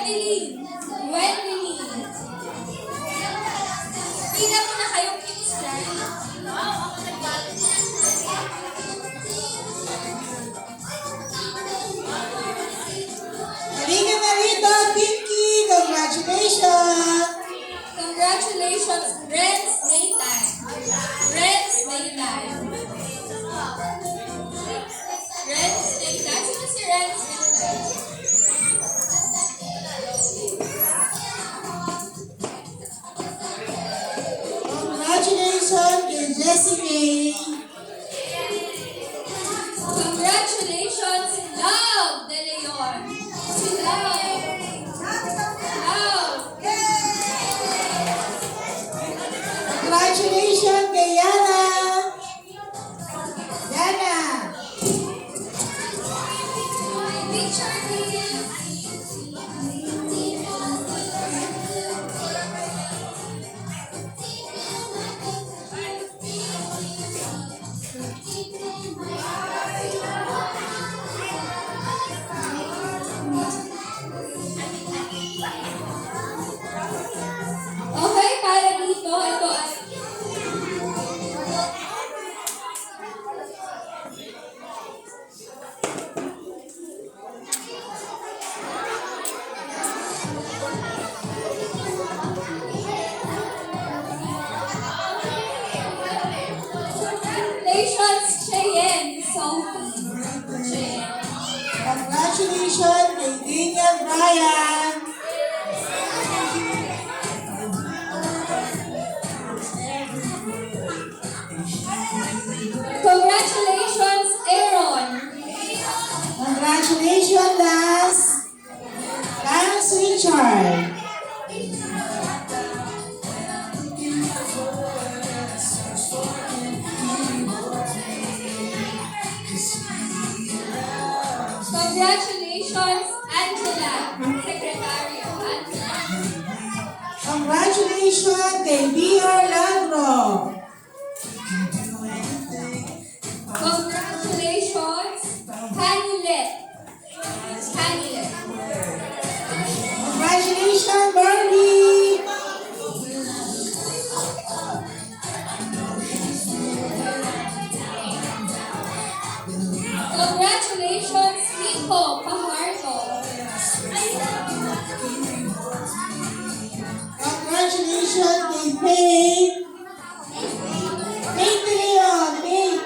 Wendelin. Wendelin. Pila mo na kayong kids dyan. Halika na rito, Pinky! Congratulations! Congratulations, Renz Maytay. Renz Maytay. Renz Maytay. Sino si Renz Maytay? Congratulations kay Jessie May! Congratulations, Love De Leon. Si Love. Love. Congratulations kay Yana! Yana! Picture please. Okay, para dito, ito ay congratulations, Cheyenne Sophie. Cheyenne. Congratulations kay Daniel Bryan! Congratulations, Aaron. Congratulations, Lance Richard! Congratulations, Angela. Secretary of Angela. Congratulations kay Bia Landro! Congratulations, Hanilet. Hanilet. Congratulations, Barbie! Congratulations, Nico Pajardo. Congratulations kay Faith! Faith De Leon! Faith!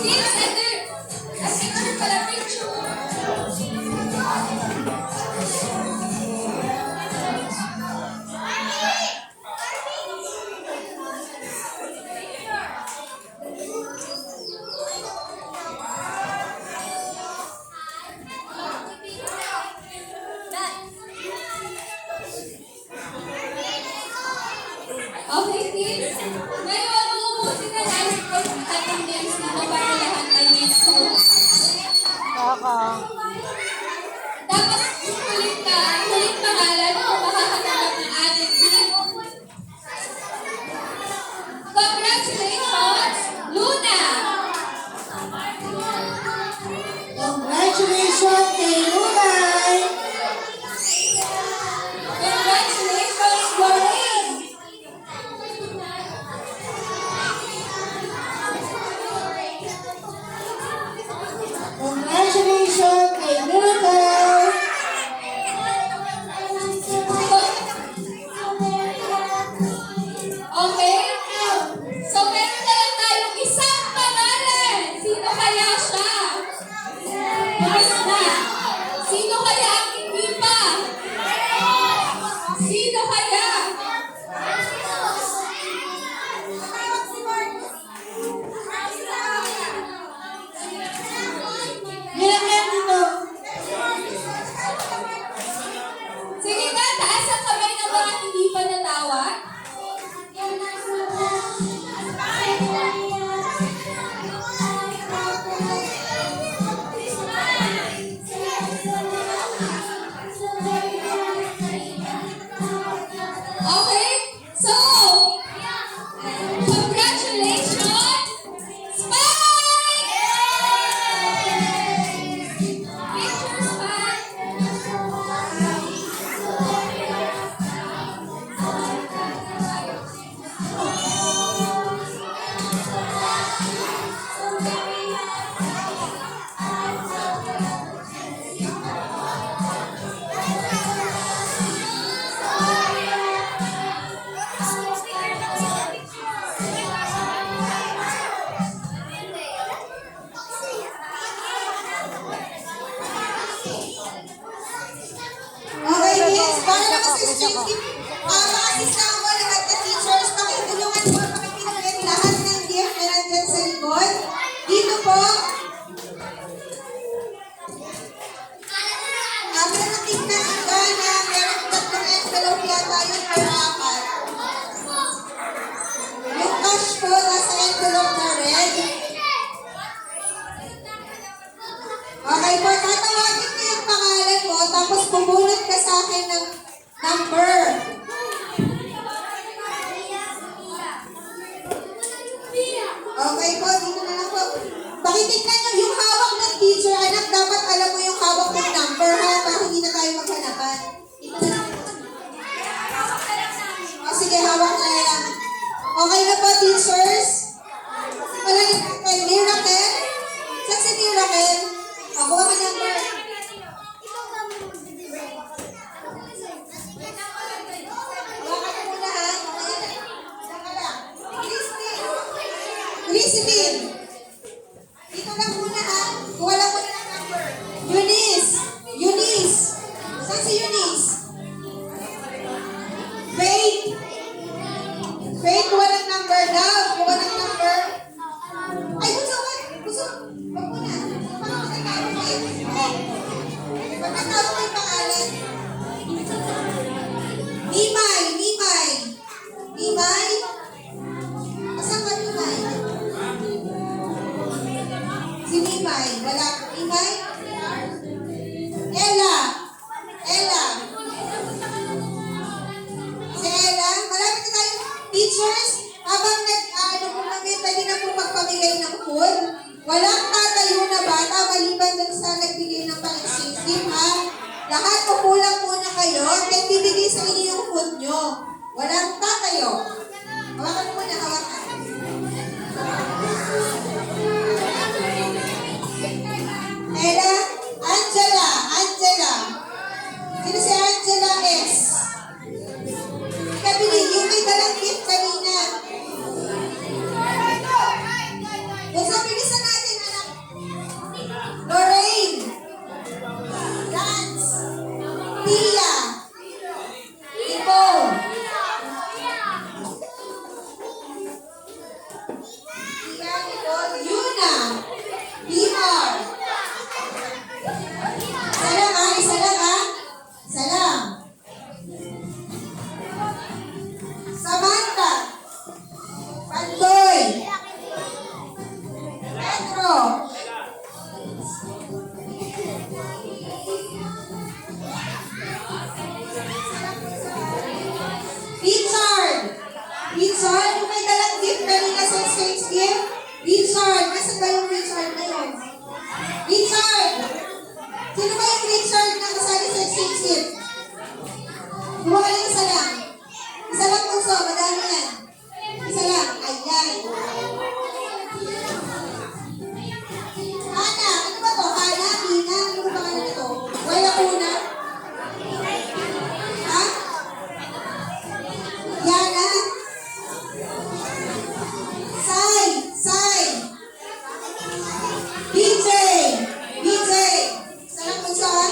Kids, enter. A picture pala, picture. Okay, kids. Ngayon, uubusin na natin yung attendance dito para lahat ay may score. Tapos, huling pangalan kung makakatanggap ng ating team. Congratulations, Luna! Congratulations kay Lunay! Congratulations, Lorraine! Congratulations kay Miracle! Okay? So, meron na lang tayong isang pangalan. Sino kaya siya? First na. Sino kaya ang hindi pa? Sino kaya? Miracle dito! Sige nga, taas ang kamay ng mga hindi pa natawag. Exchange gift. Mag-assist ako lahat ng teachers. Pakitulungan po, pakipinagin lahat ng gift na nandyan sa likod. Dito po. Pero tingnan ito na meron tatlong envelope yata yun or apat. Yung cash po nasa envelope na red. Okay po, tatawagin ko yung pangalan mo tapos bubunot ka sa akin ng number. Okay po, dito na lang po. Pakitignan nyo yung hawak ng teacher. Anak, dapat alam mo yung hawak ng number ha, para hindi na tayo maghanapan. O sige, hawak na lang. Okay na po, teachers? Wala yung kay Miracle? Saan si Miracle? Ako ang number. Hawakan mo muna ha. Saka lang. Christine. Dito lang muna ha. Kuha lang muna ng number. Eunice. Eunice. Saan si Eunice? Faith. Faith, kuha ng number daw. Kuha ng number. Ay, gusto ko. Gusto. Wag mo na. Paano ka nagkawag Faith? Pag nagkawag may pangalan. Mimay. Mimay. Mimay. Asan ka Mimay? Si Mimay. Wala. Mimay? Ella. Ella. Si Ella. Malapit na tayo. Teachers, habang nag-ano po kami, pwede na po magpamigay ng food. Walang tatayo na bata, maliban dun sa nagbigay ng pang-exchange gift, ha? Lahat kukulang muna kayo, then bibigay sa inyo yung food nyo. Walang tatayo. Hawakan mo muna, hawakan. Ella, Angela, Angela. Sino si Angela S? Kabili, yung may dalang gift kanina. Basta bilisan natin, anak. Lorraine. Lance. Pia. Nicole. Pia, Nicole. Yuna. Bimar. Isa lang ha, isa lang ha. Isa lang. Samantha. Pandoy. Pedro. Richard. Richard, yung may dalang gift kanina sa exchange gift. Richard, nasa ba yung Richard na yun? Richard! Sino ba yung Richard na kasali sa exchange gift? Kuha ka lang isa lang. Isa lang puso, madami yan. Isa lang, ayan. Hana, ano ba to? Hana, Hina, ano ba pangalan nito? Wala una? Ha? Yana? Sai, Sai. BJ, BJ. Isa lang puso ha?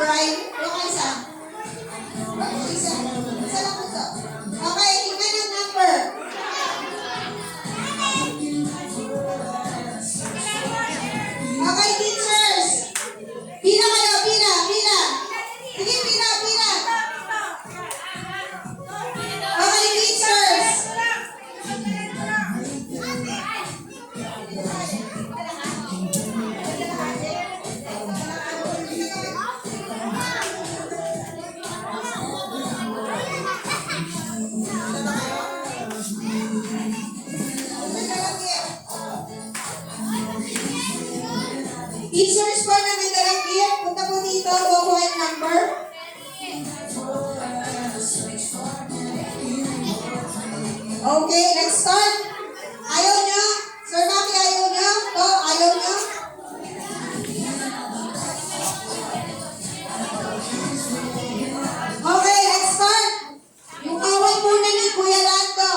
Brian. Yung isa. Isa. Isa lang ito. Okay, tingnan ang number. Okay, teachers. Pila kayo, pila, pila. Sige, pila, pila. Okay, teachers. Teachers po na may dalang gift, punta po dito, kukuha yung number. Okay, let's start. Ayaw nyo? Sir Maki, ayaw nyo? To, ayaw nyo? Okay, let's start. Yung away muna ni Kuya Lando.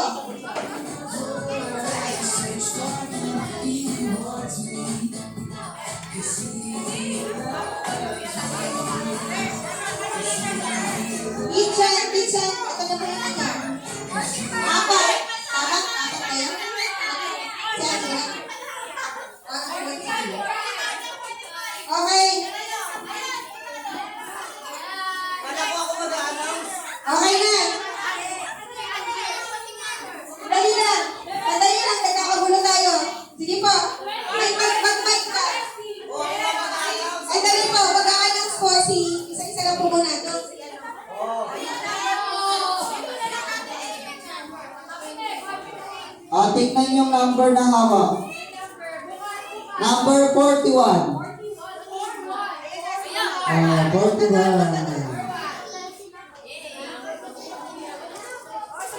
Kitchen, kitchen. Ito na po yung ano. Apat. Tama? Apat kayo? Sige. Okay. Okay na. Dali lang. Madali lang. Nagkakagulo tayo. Sige po. Mag-mic ka. Ay, dali po. Mag-a-announce po si isa-isa lang po muna. Tingnan yung number na hawak. Number 41. 41.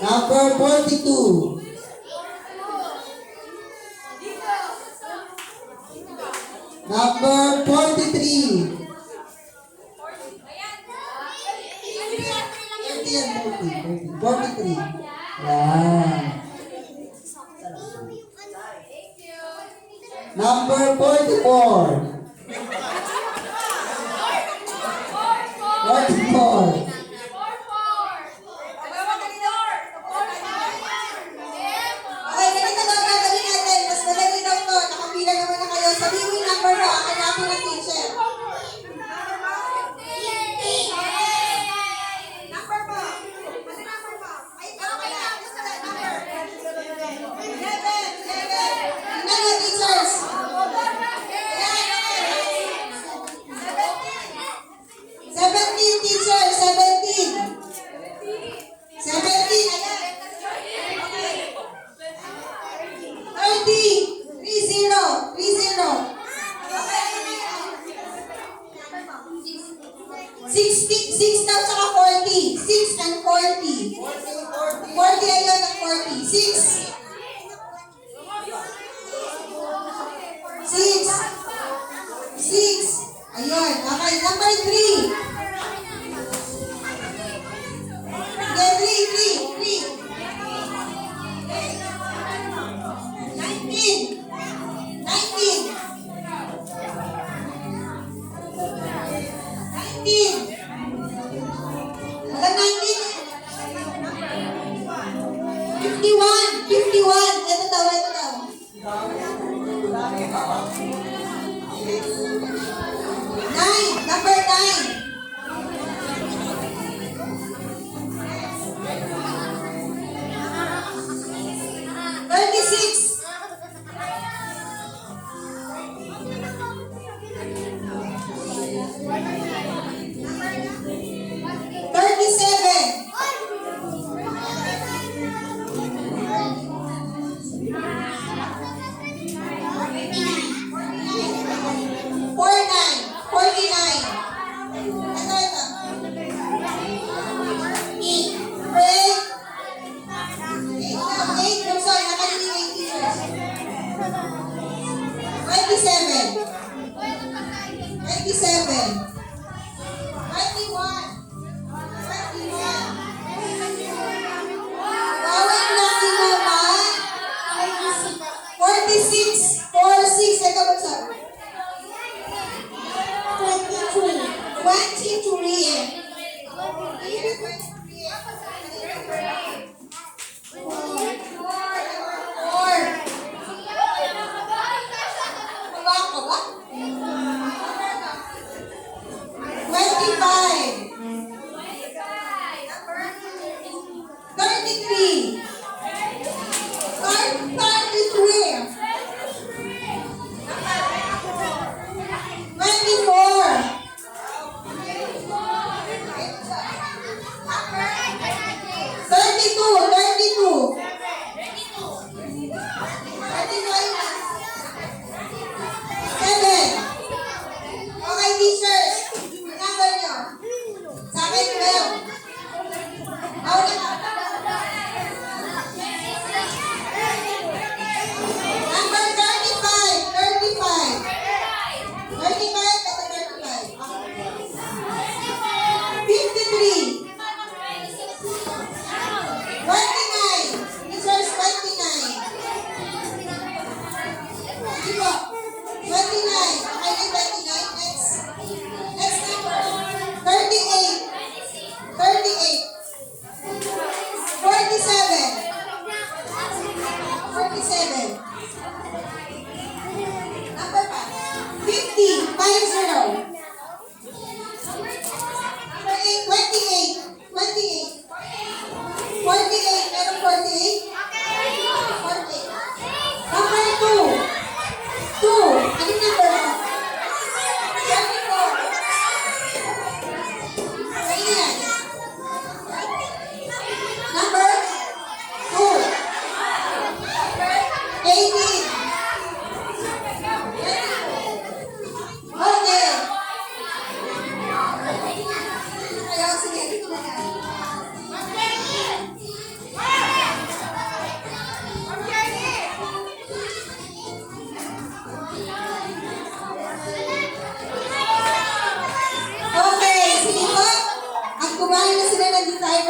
Number 42. Number 43. 43. Yan. Number 44. 44. Okay, ganito daw gagawin natin. Mas madali daw to. Nakapila naman na kayo. Sabihin mo yung number mo. Hanapin ng teacher. Number mo. Ano number mo? Ay, okay na. Gusto na number. 11. Tingnan mo, teachers. Yan, okay. 17, teacher. 17. 17. Ayan. 30. 30. 6 daw tsaka 40. 6 and 40. 40 ayun ang 40. 6. 6. 6. Ayun. Okay. Number 3. Yeah, 3. 19. 19. 19. Hanggang 19.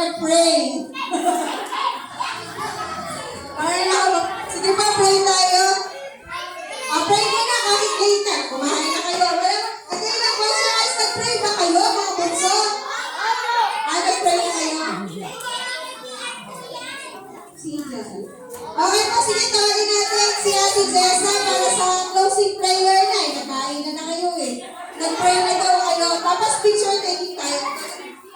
Richard, pray.